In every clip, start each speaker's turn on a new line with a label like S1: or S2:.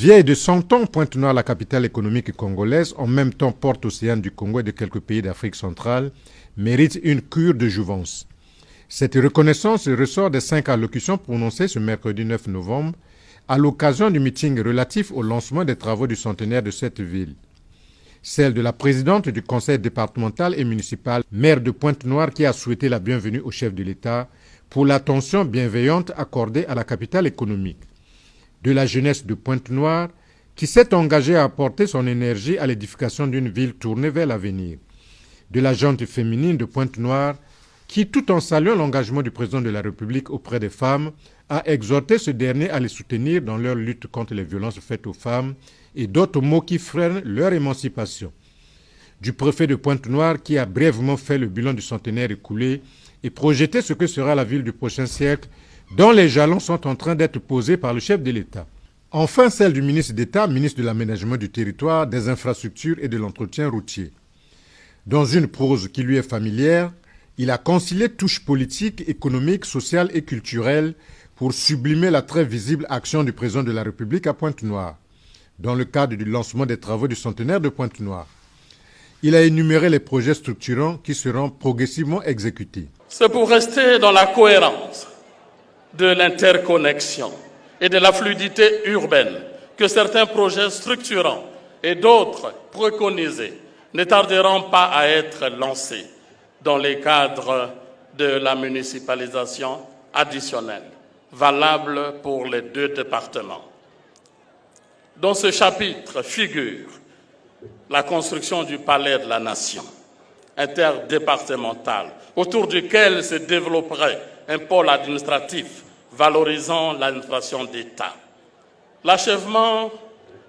S1: Vieille de 100 ans, Pointe-Noire, la capitale économique congolaise, en même temps porte océane du Congo et de quelques pays d'Afrique centrale, mérite une cure de jouvence. Cette reconnaissance ressort des 5 allocutions prononcées ce mercredi 9 novembre à l'occasion du meeting relatif au lancement des travaux du centenaire de cette ville. Celle de la présidente du conseil départemental et municipal, maire de Pointe-Noire, qui a souhaité la bienvenue au chef de l'État pour l'attention bienveillante accordée à la capitale économique. De la jeunesse de Pointe-Noire, qui s'est engagée à apporter son énergie à l'édification d'une ville tournée vers l'avenir. De la gente féminine de Pointe-Noire, qui, tout en saluant l'engagement du président de la République auprès des femmes, a exhorté ce dernier à les soutenir dans leur lutte contre les violences faites aux femmes et d'autres maux qui freinent leur émancipation. Du préfet de Pointe-Noire, qui a brièvement fait le bilan du centenaire écoulé et projeté ce que sera la ville du prochain siècle, dont les jalons sont en train d'être posés par le chef de l'État. Enfin, celle du ministre d'État, ministre de l'Aménagement du Territoire, des Infrastructures et de l'Entretien routier. Dans une prose qui lui est familière, il a concilié touches politiques, économiques, sociales et culturelles pour sublimer la très visible action du président de la République à Pointe-Noire, dans le cadre du lancement des travaux du centenaire de Pointe-Noire. Il a énuméré les projets structurants qui seront progressivement exécutés.
S2: C'est pour rester dans la cohérence de l'interconnexion et de la fluidité urbaine que certains projets structurants et d'autres préconisés ne tarderont pas à être lancés dans les cadres de la municipalisation additionnelle, valable pour les 2 départements. Dans ce chapitre figure la construction du palais de la nation interdépartemental, autour duquel se développerait un pôle administratif valorisant l'administration d'État. L'achèvement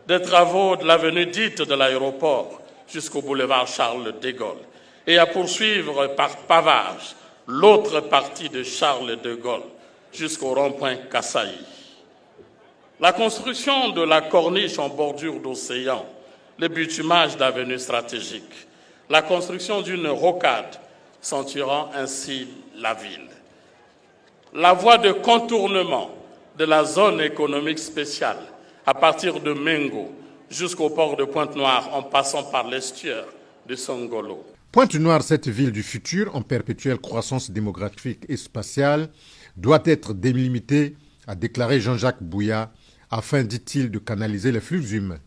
S2: des travaux de l'avenue dite de l'aéroport jusqu'au boulevard Charles de Gaulle et à poursuivre par pavage l'autre partie de Charles de Gaulle jusqu'au rond-point Kassaï. La construction de la corniche en bordure d'océan, le bitumage d'avenues stratégiques, la construction d'une rocade ceinturant ainsi la ville. La voie de contournement de la zone économique spéciale à partir de Mengo jusqu'au port de Pointe-Noire en passant par l'estuaire de Songolo.
S1: Pointe-Noire, cette ville du futur en perpétuelle croissance démographique et spatiale, doit être délimitée, a déclaré Jean-Jacques Bouya, afin, dit-il, de canaliser les flux humains.